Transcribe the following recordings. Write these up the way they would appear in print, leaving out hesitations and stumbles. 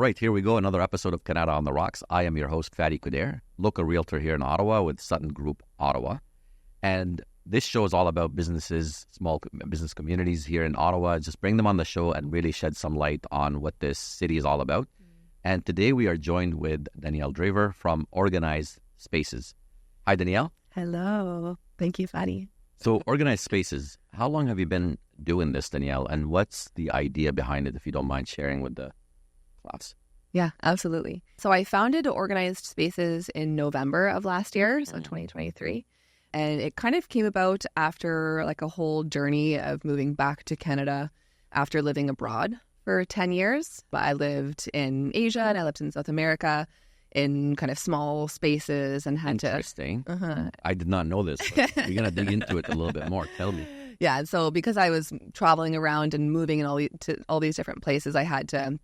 right, here we go. Another episode of Canada on the Rocks. I am your host, Pt2, local realtor here in Ottawa with Sutton Group Ottawa. And this show is all about businesses, small business communities here in Ottawa. Just bring them on the show and really shed some light on what this city is all about. And today we are joined with Danielle Drever from Organized Spaces. Hi, Danielle. Hello. Thank you, Fadi. So Organized Spaces, how long have you been doing this, Danielle? And what's the idea behind it, if you don't mind sharing with the class? Yeah, absolutely. So I founded Organized Spaces in November of last year, so 2023. And it kind of came about after like a whole journey of moving back to Canada after living abroad for 10 years. But I lived in Asia and I lived in South America in kind of small spaces and had Interesting. I did not know this. But we're going to dig into it a little bit more. Tell me. Yeah. So because I was traveling around and moving to all these different places, I had to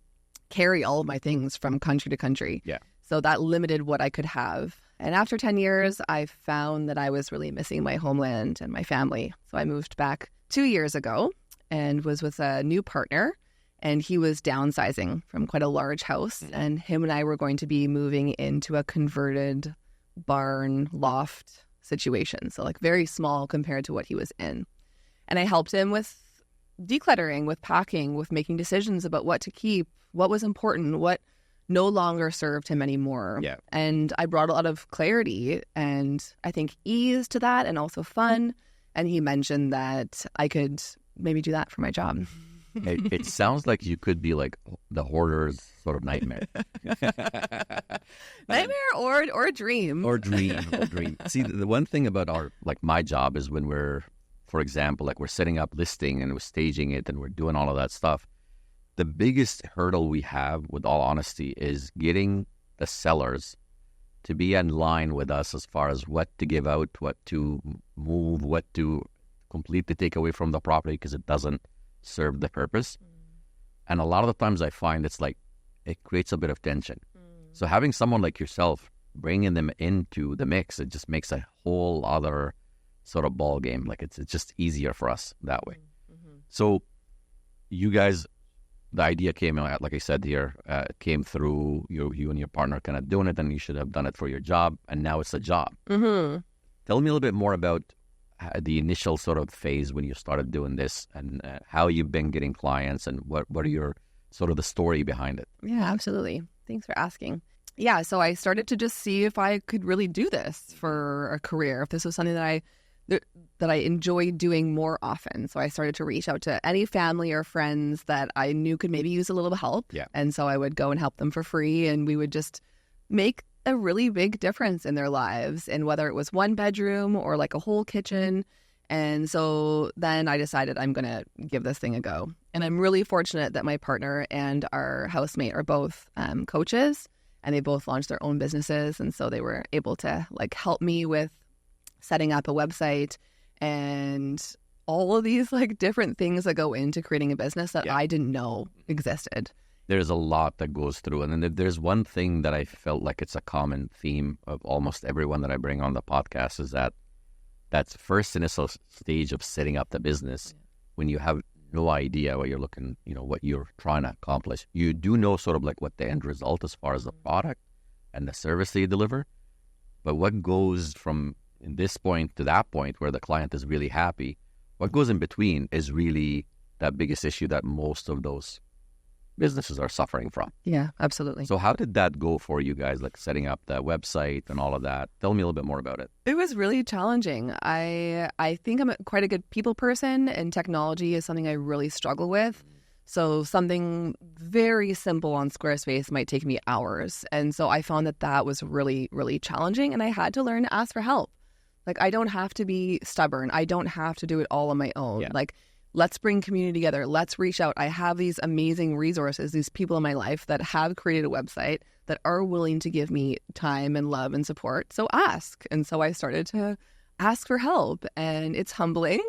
carry all of my things from country to country. Yeah. So that limited what I could have. And after 10 years, I found that I was really missing my homeland and my family. So I moved back 2 years ago and was with a new partner. And he was downsizing from quite a large house. And him and I were going to be moving into a converted barn loft situation. So like very small compared to what he was in. And I helped him with decluttering, with packing, with making decisions about what to keep, what was important, what no longer served him anymore. Yeah. And I brought a lot of clarity and I think ease to that and also fun. And he mentioned that I could maybe do that for my job. It sounds like you could be like the hoarder's sort of nightmare. Nightmare or dream. Or dream. See, the one thing about my job is when we're, for example, like we're setting up listing and we're staging it and we're doing all of that stuff. The biggest hurdle we have, with all honesty, is getting the sellers to be in line with us as far as what to give out, what to move, what to completely take away from the property because it doesn't serve the purpose. And a lot of the times I find it's like it creates a bit of tension. So having someone like yourself bringing them into the mix, it just makes a whole other sort of ball game. Like it's just easier for us that way. So you guys, the idea came out, like I said here, it came through you and your partner kind of doing it, and you should have done it for your job, and now it's a job. Tell me a little bit more about the initial sort of phase when you started doing this and how you've been getting clients and what are your sort of the story behind it. Yeah, absolutely. Thanks for asking. Yeah, so I started to just see if I could really do this for a career, if this was something that I enjoyed doing more often. So I started to reach out to any family or friends that I knew could maybe use a little help. Yeah. And so I would go and help them for free, and we would just make a really big difference in their lives, and whether it was one bedroom or like a whole kitchen. And so then I decided I'm going to give this thing a go. And I'm really fortunate that my partner and our housemate are both coaches, and they both launched their own businesses. And so they were able to like help me with setting up a website and all of these like different things that go into creating a business that I didn't know existed. There's a lot that goes through. And then there's one thing that I felt like it's a common theme of almost everyone that I bring on the podcast is that's first initial stage of setting up the business when you have no idea what you're looking, what you're trying to accomplish. You do know sort of like what the end result as far as the product and the service that you deliver. But what goes from this point to that point where the client is really happy, what goes in between is really that biggest issue that most of those businesses are suffering from. Yeah, absolutely. So how did that go for you guys, like setting up the website and all of that? Tell me a little bit more about it. It was really challenging. I think I'm quite a good people person, and technology is something I really struggle with. So something very simple on Squarespace might take me hours. And so I found that was really, really challenging, and I had to learn to ask for help. Like, I don't have to be stubborn. I don't have to do it all on my own. Yeah. Like, let's bring community together. Let's reach out. I have these amazing resources, these people in my life that have created a website that are willing to give me time and love and support. So ask. And so I started to ask for help. And it's humbling,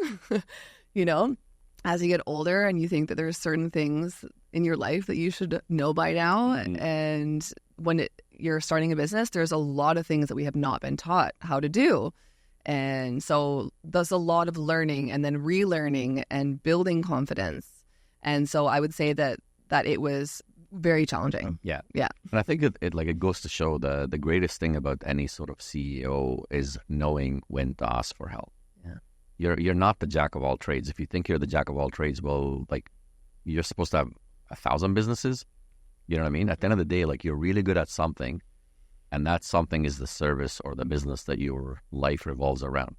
as you get older and you think that there's certain things in your life that you should know by now. Mm-hmm. And when you're starting a business, there's a lot of things that we have not been taught how to do. And so there's a lot of learning and then relearning and building confidence. And so I would say that it was very challenging. Yeah. Yeah. And I think it goes to show the greatest thing about any sort of CEO is knowing when to ask for help. Yeah. You're not the jack of all trades. If you think you're the jack of all trades, well, like, you're supposed to have 1,000 businesses. You know what I mean? At the end of the day, like, you're really good at something, and that something is the service or the business that your life revolves around.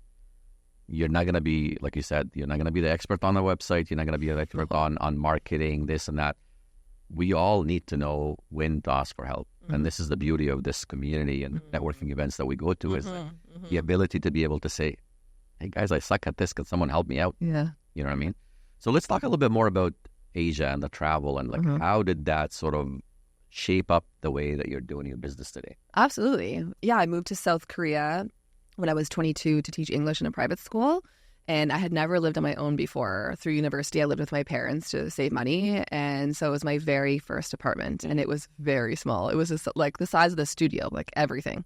You're not going to be, like you said, you're not going to be the expert on the website. You're not going to be the expert on marketing, this and that. We all need to know when to ask for help. And this is the beauty of this community and networking events that we go to, is the ability to be able to say, hey, guys, I suck at this. Can someone help me out? Yeah. You know what I mean? So let's talk a little bit more about Asia and the travel, and like, how did that sort of shape up the way that you're doing your business today? Absolutely. Yeah, I moved to South Korea when I was 22 to teach English in a private school. And I had never lived on my own before. Through university, I lived with my parents to save money. And so it was my very first apartment. And it was very small. It was just like the size of the studio, like everything.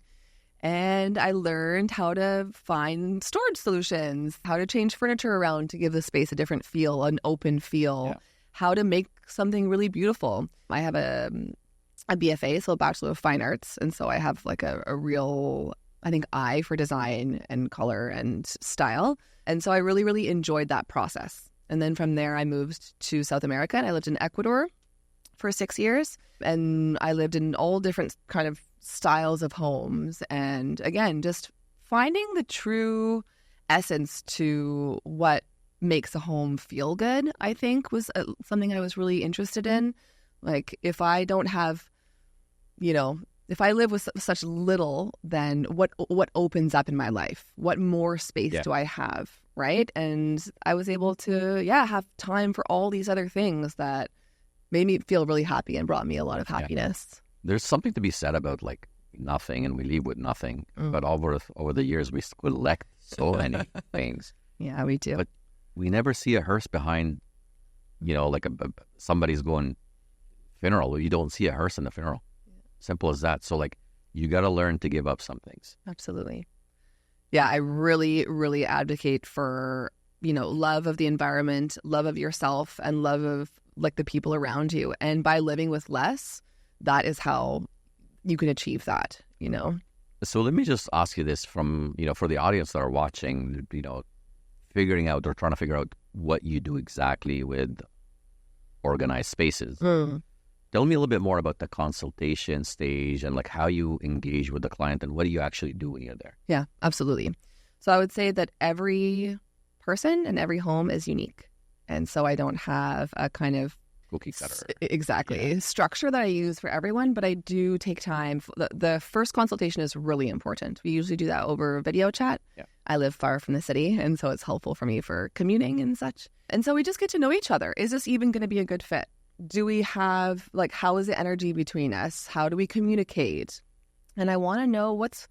And I learned how to find storage solutions, how to change furniture around to give the space a different feel, an open feel, how to make something really beautiful. I have a BFA, so a Bachelor of Fine Arts. And so I have like a real, I think, eye for design and color and style. And so I really, really enjoyed that process. And then from there, I moved to South America, and I lived in Ecuador for 6 years. And I lived in all different kind of styles of homes. And again, just finding the true essence to what makes a home feel good, I think, was something I was really interested in. Like, if I don't have, if I live with such little, then what opens up in my life? What more space do I have, right? And I was able to, have time for all these other things that made me feel really happy and brought me a lot of happiness. There's something to be said about like nothing, and we leave with nothing. But over the years, we collect so many things. Yeah, we do. But we never see a hearse behind, like somebody's going funeral. You don't see a hearse in the funeral. Simple as that. So like, you got to learn to give up some things. Absolutely. Yeah, I really, really advocate for, love of the environment, love of yourself, and love of like the people around you. And by living with less, that is how you can achieve that, So let me just ask you this from, for the audience that are watching, figuring out or trying to figure out what you do exactly with organized spaces. Tell me a little bit more about the consultation stage and like how you engage with the client, and what do you actually do when you're there? Yeah, absolutely. So I would say that every person and every home is unique. And so I don't have a kind of cookie cutter structure that I use for everyone, but I do take time. The first consultation is really important. We usually do that over video chat. I live far from the city, and so it's helpful for me for commuting and such. And so we just get to know each other. Is this even going to be a good fit? Do we have, like, how is the energy between us? How do we communicate? And I want to know what's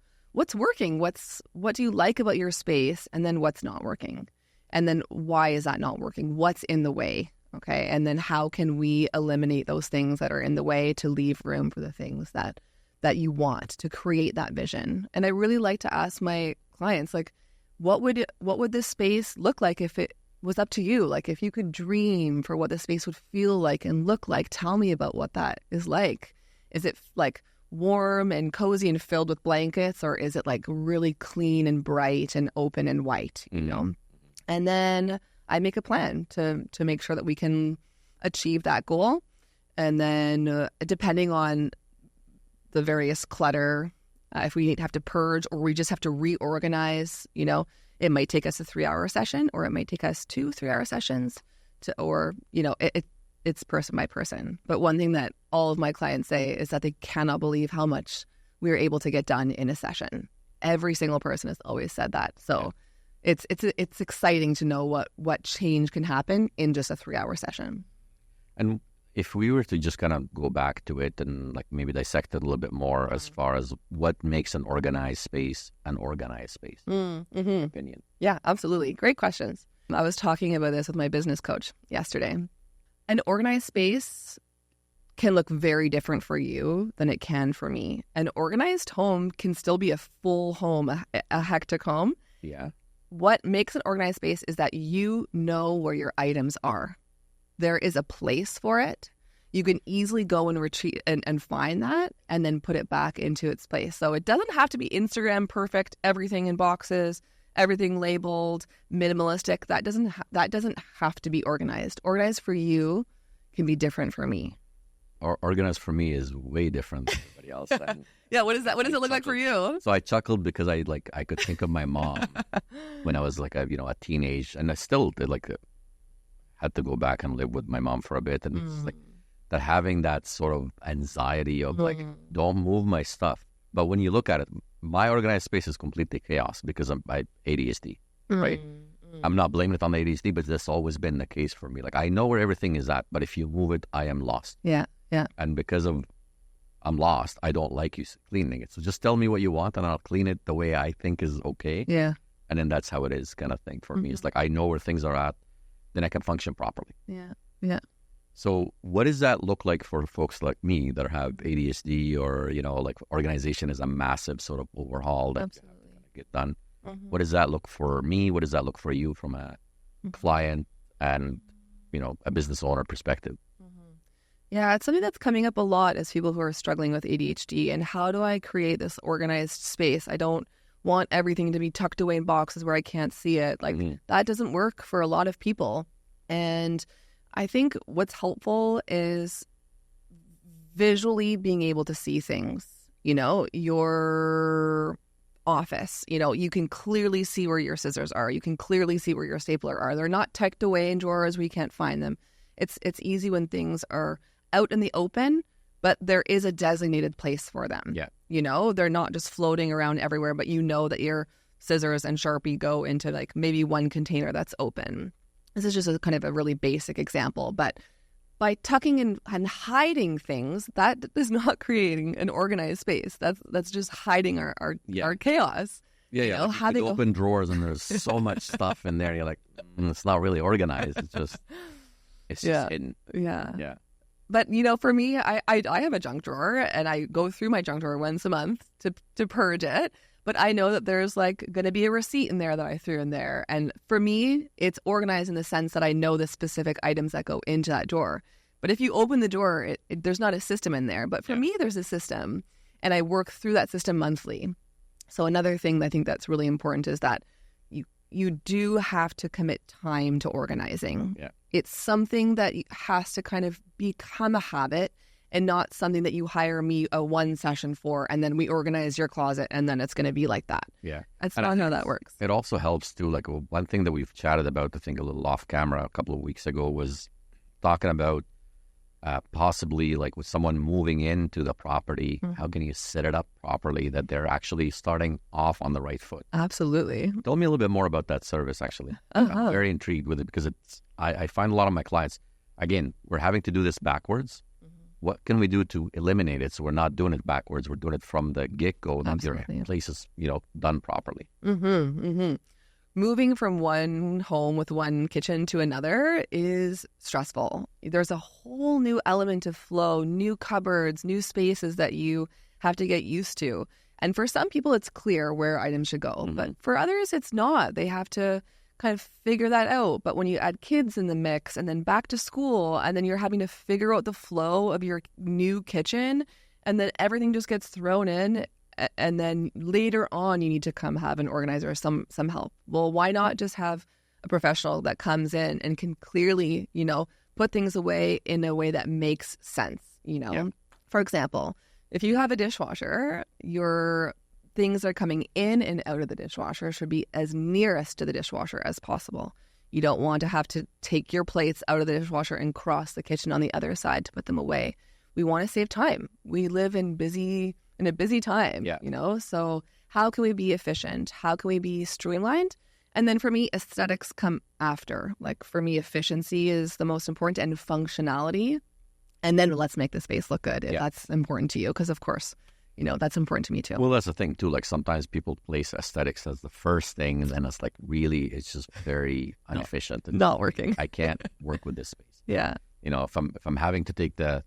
working. What do you like about your space? And then what's not working? And then why is that not working? What's in the way? Okay. And then how can we eliminate those things that are in the way to leave room for the things that you want, to create that vision? And I really like to ask my clients, like, what would this space look like if it was up to you? Like, if you could dream for what the space would feel like and look like, tell me about what that is like. Is it like warm and cozy and filled with blankets, or is it like really clean and bright and open and white, And then I make a plan to make sure that we can achieve that goal. And then depending on the various clutter, if we have to purge or we just have to reorganize, it might take us a 3-hour session, or it might take us 2 3-hour sessions it's person by person. But one thing that all of my clients say is that they cannot believe how much we are able to get done in a session. Every single person has always said that. So it's exciting to know what change can happen in just a 3-hour session. And if we were to just kind of go back to it and like maybe dissect it a little bit more as far as what makes an organized space an organized space, opinion. Yeah, absolutely. Great questions. I was talking about this with my business coach yesterday. An organized space can look very different for you than it can for me. An organized home can still be a full home, a hectic home. Yeah. What makes an organized space is that you know where your items are. There is a place for it. you can easily go and retreat and find that and then put it back into its place. So it doesn't have to be Instagram perfect, everything in boxes, everything labeled, minimalistic. That doesn't have to be organized. Organized for you can be different for me. Or organized for me is way different than everybody else. And yeah, what is that? What does it look like for you? So I chuckled because I could think of my mom when I was like a teenage, and I still did had to go back and live with my mom for a bit, and it's like that having that sort of anxiety of like, don't move my stuff. But when you look at it, my organized space is completely chaos because of my ADHD, right? I'm not blaming it on the ADHD, but that's always been the case for me. Like, I know where everything is at, but if you move it, I am lost. Yeah. And because of I'm lost, I don't like you cleaning it. So just tell me what you want and I'll clean it the way I think is okay. Yeah. And then that's how it is kind of thing for me. It's like I know where things are at, then I can function properly. Yeah. So what does that look like for folks like me that have ADHD or, like organization is a massive sort of overhaul that you have to get done? What does that look for me? What does that look for you from a client and, a business owner perspective? Yeah, it's something that's coming up a lot as people who are struggling with ADHD. And how do I create this organized space? I don't want everything to be tucked away in boxes where I can't see it. Like that doesn't work for a lot of people. And I think what's helpful is visually being able to see things. Your office, you can clearly see where your scissors are. You can clearly see where your stapler are. They're not tucked away in drawers where you can't find them. It's easy when things are out in the open, but there is a designated place for them. Yeah. They're not just floating around everywhere, but that your scissors and Sharpie go into like maybe one container that's open. This is just a kind of a really basic example, but by tucking and hiding things, that is not creating an organized space. That's just hiding our chaos. Yeah. Like you open drawers and there's so much stuff in there. You're like, it's not really organized. It's just hidden. Yeah. But, for me, I have a junk drawer and I go through my junk drawer once a month to purge it. But I know that there's like going to be a receipt in there that I threw in there. And for me, it's organized in the sense that I know the specific items that go into that drawer. But if you open the drawer, there's not a system in there. But for me, there's a system and I work through that system monthly. So another thing that I think that's really important is that you do have to commit time to organizing. Yeah. It's something that has to kind of become a habit and not something that you hire me a one session for and then we organize your closet and then it's going to be like that. Yeah. That's not how that works. It also helps too. Like one thing that we've chatted about, I think a little off camera a couple of weeks ago, was talking about possibly like with someone moving into the property, how can you set it up properly that they're actually starting off on the right foot? Absolutely. Tell me a little bit more about that service, actually. I'm very intrigued with it because I find a lot of my clients, again, we're having to do this backwards. What can we do to eliminate it so we're not doing it backwards? We're doing it from the get-go. That your place is, done properly. Moving from one home with one kitchen to another is stressful. There's a whole new element of flow, new cupboards, new spaces that you have to get used to. And for some people, it's clear where items should go. But for others, it's not. They have to kind of figure that out. But when you add kids in the mix and then back to school, and then you're having to figure out the flow of your new kitchen, and then everything just gets thrown in, and then later on you need to come have an organizer, some help. Well, why not just have a professional that comes in and can clearly, put things away in a way that makes sense, For example, if you have a dishwasher, your things that are coming in and out of the dishwasher should be as nearest to the dishwasher as possible. You don't want to have to take your plates out of the dishwasher and cross the kitchen on the other side to put them away. We want to save time. We live in a busy time, so how can we be efficient? How can we be streamlined? And then for me, aesthetics come after. Like for me, efficiency is the most important and functionality. And then let's make the space look good if that's important to you. Because of course, that's important to me too. Well, that's the thing too. Like sometimes people place aesthetics as the first thing and then it's like really, it's just very inefficient. And not working. I can't work with this space. Yeah. If I'm having to take the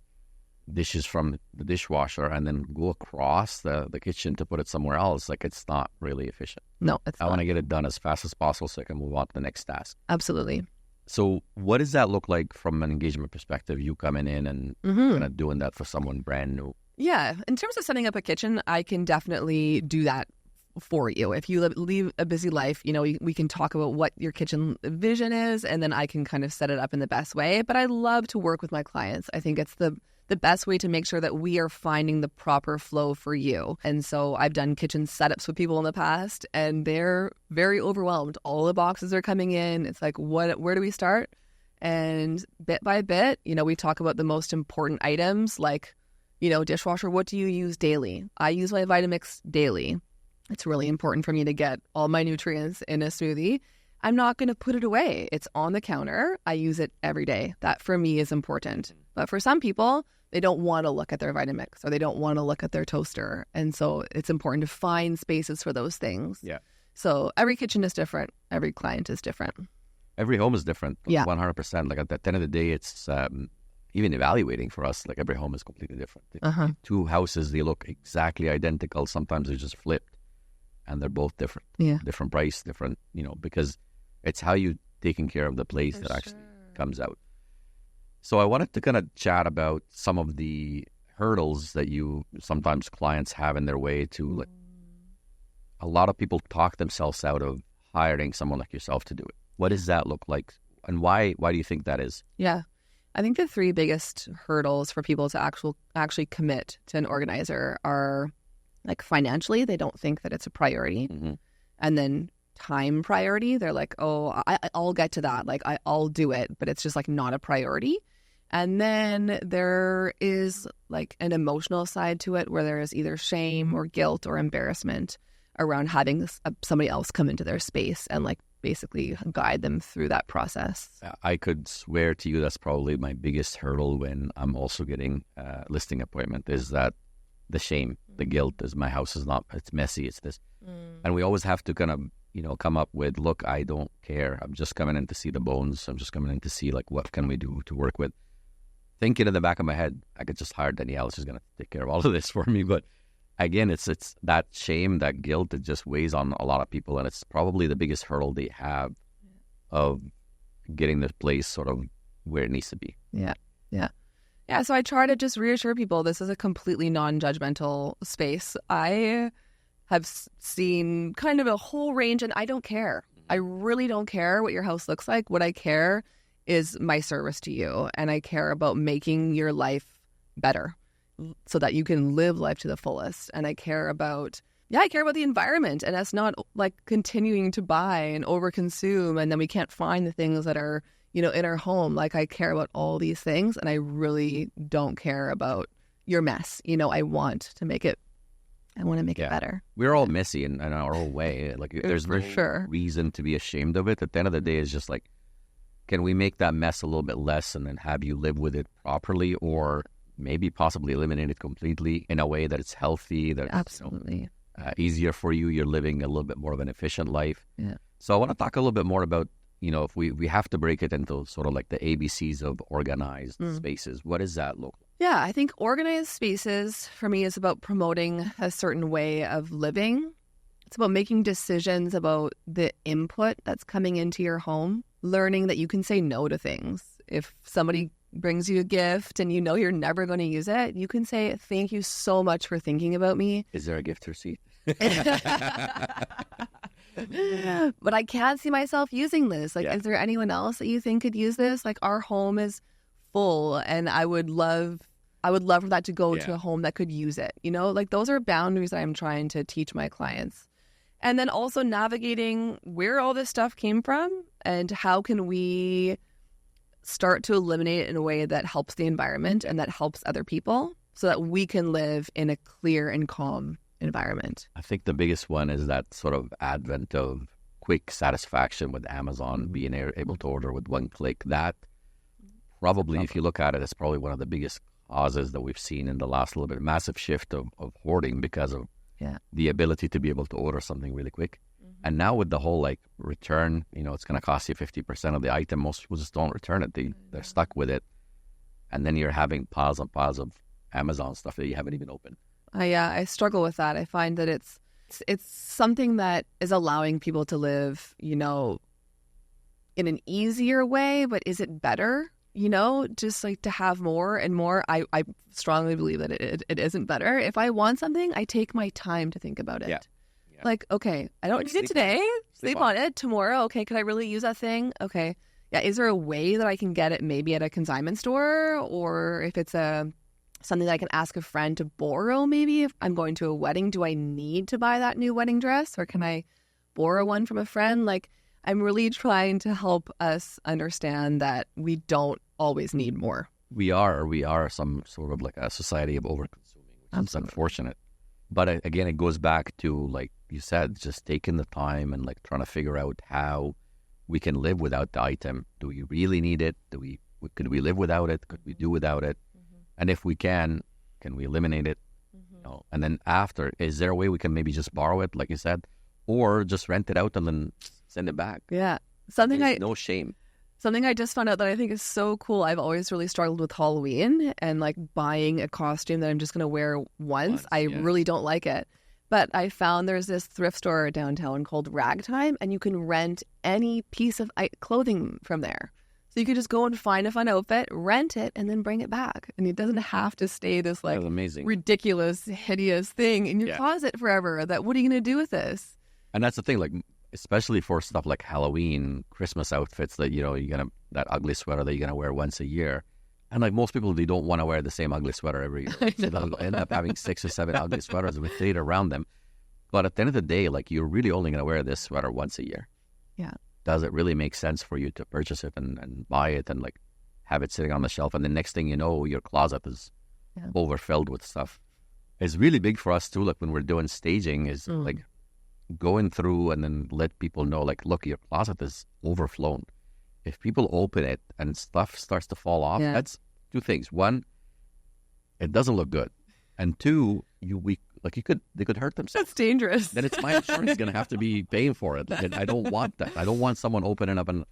dishes from the dishwasher and then go across the kitchen to put it somewhere else, like it's not really efficient. No, it's not. I want to get it done as fast as possible so I can move on to the next task. Absolutely. So what does that look like from an engagement perspective? You coming in and kind of doing that for someone brand new? Yeah. In terms of setting up a kitchen, I can definitely do that for you. If you leave a busy life, we can talk about what your kitchen vision is, and then I can kind of set it up in the best way. But I love to work with my clients. I think it's the best way to make sure that we are finding the proper flow for you. And so I've done kitchen setups with people in the past, and they're very overwhelmed. All the boxes are coming in. It's like, where do we start? And bit by bit, we talk about the most important items like, dishwasher, what do you use daily? I use my Vitamix daily. It's really important for me to get all my nutrients in a smoothie. I'm not going to put it away. It's on the counter. I use it every day. That for me is important. But for some people, they don't want to look at their Vitamix or they don't want to look at their toaster. And so it's important to find spaces for those things. Yeah. So every kitchen is different. Every client is different. Every home is different. Yeah. 100%. Like at the end of the day, it's even evaluating for us, like every home is completely different. Two houses, they look exactly identical. Sometimes they're just flipped and they're both different. Yeah. Different price, different, because it's how you taking care of the place that actually comes out. So I wanted to kind of chat about some of the hurdles that sometimes clients have in their way to, like, a lot of people talk themselves out of hiring someone like yourself to do it. What does that look like? And why do you think that is? Yeah. I think the three biggest hurdles for people to actually commit to an organizer are, like, financially, they don't think that it's a priority. And then time priority, they're like, oh, I'll get to that. Like, I'll do it, but it's just like not a priority. And then there is like an emotional side to it where there is either shame or guilt or embarrassment around having somebody else come into their space and like basically guide them through that process. I could swear to you that's probably my biggest hurdle when I'm also getting a listing appointment is that the shame, the guilt is my house is not, it's messy, it's this. And we always have to kind of, come up with, look, I don't care. I'm just coming in to see the bones. I'm just coming in to see like what can we do to work with. Thinking in the back of my head, I could just hire Danielle. She's going to take care of all of this for me. But again, it's that shame, that guilt, it just weighs on a lot of people. And it's probably the biggest hurdle they have of getting this place sort of where it needs to be. Yeah. So I try to just reassure people this is a completely non-judgmental space. I have seen kind of a whole range, and I don't care. I really don't care what your house looks like. What I care is my service to you, and I care about making your life better so that you can live life to the fullest. And I care about the environment and us not like continuing to buy and overconsume, and then we can't find the things that are, in our home. Like, I care about all these things, and I really don't care about your mess. I want to make it better. We're all messy in our own way. Like, there's no reason to be ashamed of it. At the end of the day, it's just like, can we make that mess a little bit less and then have you live with it properly, or maybe possibly eliminate it completely in a way that it's healthy, that's absolutely easier for you. You're living a little bit more of an efficient life. Yeah. So I want to talk a little bit more about, if we have to break it into sort of like the ABCs of organized spaces. What does that look like? Yeah, I think organized spaces for me is about promoting a certain way of living. It's about making decisions about the input that's coming into your home, learning that you can say no to things. If somebody brings you a gift and you're never going to use it, you can say, thank you so much for thinking about me. Is there a gift receipt? But I can't see myself using this. Like, is there anyone else that you think could use this? Like, our home is full, and I would love for that to go to a home that could use it. Like, those are boundaries that I'm trying to teach my clients. And then also navigating where all this stuff came from and how can we start to eliminate it in a way that helps the environment and that helps other people so that we can live in a clear and calm environment. I think the biggest one is that sort of advent of quick satisfaction with Amazon, being able to order with one click. That probably, if you look at it, it's probably one of the biggest causes that we've seen in the last little bit, massive shift of hoarding because of the ability to be able to order something really quick. And now with the whole like return, it's going to cost you 50% of the item. Most people just don't return it. They're stuck with it. And then you're having piles and piles of Amazon stuff that you haven't even opened. I struggle with that. I find that it's something that is allowing people to live, in an easier way, but is it better? You know, just like to have more and more. I strongly believe that it isn't better. If I want something, I take my time to think about it. Yeah. Like, okay, I don't need it today. Sleep on it. Tomorrow, okay, could I really use that thing? Okay. Yeah, is there a way that I can get it maybe at a consignment store, or if it's something that I can ask a friend to borrow maybe if I'm going to a wedding? Do I need to buy that new wedding dress, or can I borrow one from a friend? Like, I'm really trying to help us understand that we don't always need more. We are some sort of like a society of over-consuming, which is unfortunate. But again, it goes back to, like you said, just taking the time and like trying to figure out how we can live without the item. Do we really need it? Could we live without it? Could we do without it? And if we can we eliminate it? You know? And then after, is there a way we can maybe just borrow it, like you said, or just rent it out and then send it back? Yeah. No shame. Something I just found out that I think is so cool. I've always really struggled with Halloween and like buying a costume that I'm just going to wear once. I really don't like it. But I found there's this thrift store downtown called Ragtime, and you can rent any piece of clothing from there. So you could just go and find a fun outfit, rent it, and then bring it back. And it doesn't have to stay this like ridiculous, hideous thing in your closet forever. What are you going to do with this? And that's the thing, like, especially for stuff like Halloween, Christmas outfits that, you know, that ugly sweater that you're going to wear once a year. And like most people, they don't want to wear the same ugly sweater every year. So they'll end up having 6 or 7 ugly sweaters with shade around them. But at the end of the day, like, you're really only going to wear this sweater once a year. Yeah. Does it really make sense for you to purchase it and buy it and like have it sitting on the shelf? And the next thing you know, your closet is overfilled with stuff. It's really big for us too. Like when we're doing staging is like going through and then let people know, like, look, your closet is overflown. If people open it and stuff starts to fall off, that's 2 things. 1, it doesn't look good. And 2, they could hurt themselves. That's dangerous. Then it's my insurance going to have to be paying for it. And I don't want that. I don't want someone opening up and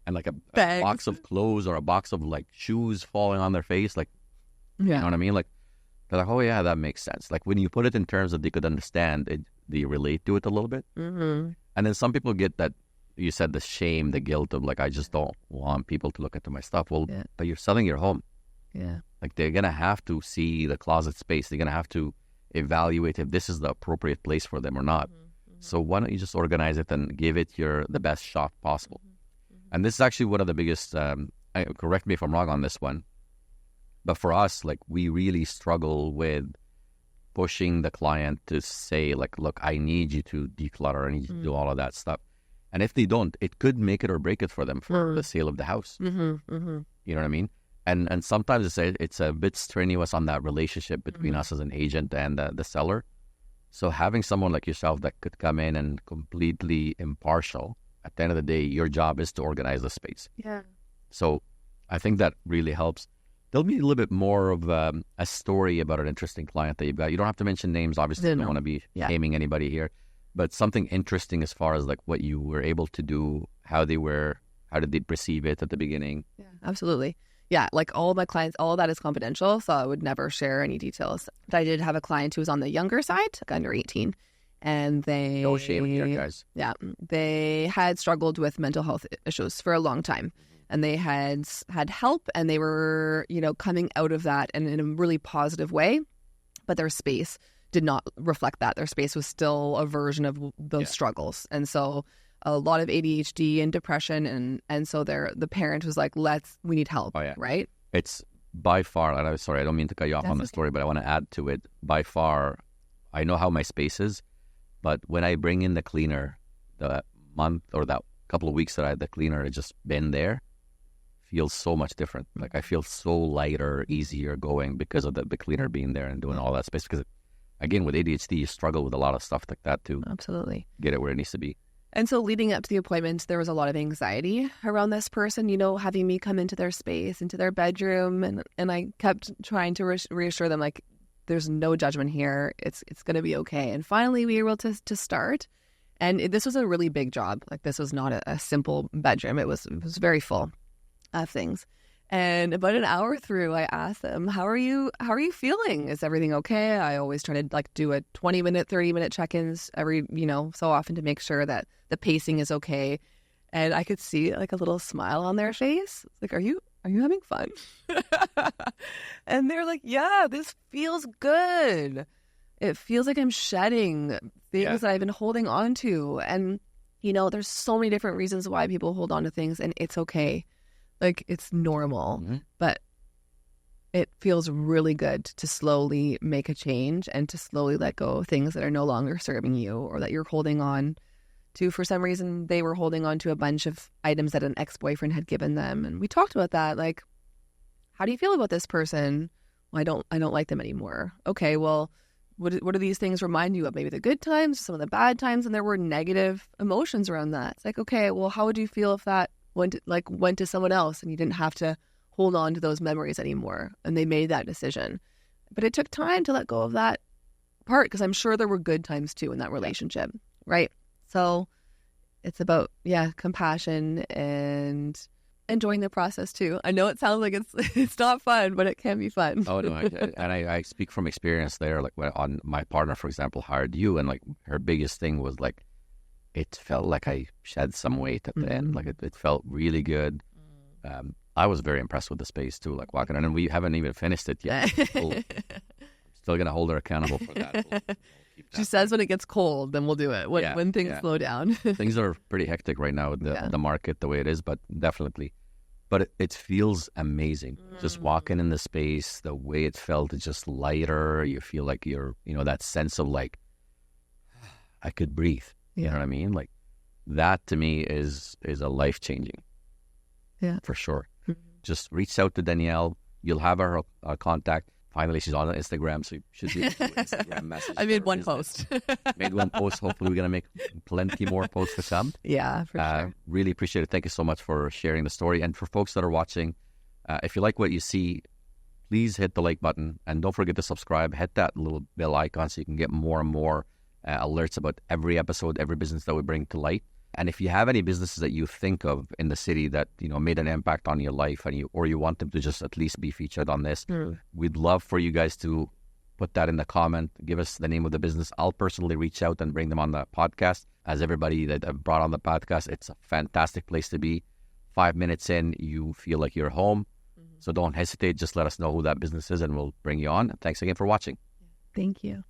like a box of clothes or a box of like shoes falling on their face. Like, you know what I mean? Like, they're like, oh yeah, that makes sense. Like when you put it in terms that they could understand it, they relate to it a little bit. And then some people get that, you said, the shame, the guilt of like, I just don't want people to look into my stuff. Well, but you're selling your home. Yeah. Like they're going to have to see the closet space. They're going to have to evaluate if this is the appropriate place for them or not. So why don't you just organize it and give it the best shot possible? And this is actually one of the biggest, correct me if I'm wrong on this one, but for us, like, we really struggle with pushing the client to say, like, look, I need you to declutter, I need you to do all of that stuff. And if they don't, it could make it or break it for them for the sale of the house. You know what I mean? And sometimes it's a bit strenuous on that relationship between us as an agent and the seller. So having someone like yourself that could come in and completely impartial, at the end of the day, your job is to organize the space. Yeah. So I think that really helps. Tell me a little bit more of a story about an interesting client that you've got. You don't have to mention names, obviously. You don't want to be shaming anybody here. But something interesting as far as like what you were able to do, how did they perceive it at the beginning? Yeah, absolutely. Yeah, like all of my clients, all of that is confidential, so I would never share any details. But I did have a client who was on the younger side, like under 18, and they... No shame here, guys. Yeah, they had struggled with mental health issues for a long time, and they had help, and they were, coming out of that in a really positive way, but their space did not reflect that. Their space was still a version of those struggles, and so a lot of ADHD and depression, and so the parent was like, we need help, right? It's by far, and I'm sorry, I don't mean to cut you off on the story, but I want to add to it, by far, I know how my space is, but when I bring in the cleaner, the month or that couple of weeks that I had the cleaner had just been there, feels so much different. Like I feel so lighter, easier going because of the cleaner being there and doing all that space. Because again, with ADHD, you struggle with a lot of stuff like that too. Absolutely. Get it where it needs to be. And so leading up to the appointment, there was a lot of anxiety around this person, having me come into their space, into their bedroom. And I kept trying to reassure them, like, there's no judgment here. It's going to be okay. And finally, we were able to start. And this was a really big job. Like, this was not a simple bedroom. It was very full of things. And about an hour through, I asked them, how are you feeling? Is everything okay? I always try to do a 20-minute, 30-minute check-ins every, so often to make sure that the pacing is okay. And I could see like a little smile on their face. Like, are you having fun? And they're like, yeah, this feels good. It feels like I'm shedding things that I've been holding on to. And, there's so many different reasons why people hold on to things, and it's okay. Like, it's normal. But it feels really good to slowly make a change and to slowly let go of things that are no longer serving you, or that you're holding on to. For some reason, they were holding on to a bunch of items that an ex-boyfriend had given them. And we talked about that. Like, how do you feel about this person? Well, I don't like them anymore. Okay, well, what do these things remind you of? Maybe the good times, some of the bad times, and there were negative emotions around that. It's like, okay, well, how would you feel if that went to someone else and you didn't have to hold on to those memories anymore? And they made that decision. But it took time to let go of that part, because I'm sure there were good times too in that relationship, right? So it's about, compassion and enjoying the process too. I know it sounds like it's not fun, but it can be fun. Oh, no. I speak from experience there. Like, when my partner, for example, hired you, and like her biggest thing was like, it felt like I shed some weight at the end. Like, it felt really good. I was very impressed with the space too, like walking in, and we haven't even finished it yet. Still going to hold her accountable for that. She says when it gets cold, then we'll do it. When things slow down. Things are pretty hectic right now with the market the way it is, but definitely. But it feels amazing. Just walking in the space, the way it felt, it's just lighter. You feel like you're, that sense of like, I could breathe. You know what I mean? Like, that to me is a life-changing. Yeah. For sure. Just reach out to Danielle. You'll have her contact. Finally, she's on Instagram, so you should be able to Instagram message. I made one post. Made one post. Hopefully, we're going to make plenty more posts to come. Yeah, for sure. Really appreciate it. Thank you so much for sharing the story. And for folks that are watching, if you like what you see, please hit the like button. And don't forget to subscribe. Hit that little bell icon so you can get more and more alerts about every episode, every business that we bring to light. And if you have any businesses that you think of in the city that, made an impact on your life, and you want them to just at least be featured on this, we'd love for you guys to put that in the comment. Give us the name of the business. I'll personally reach out and bring them on the podcast. As everybody that I've brought on the podcast, it's a fantastic place to be. 5 minutes in, you feel like you're home. So don't hesitate. Just let us know who that business is, and we'll bring you on. Thanks again for watching. Thank you.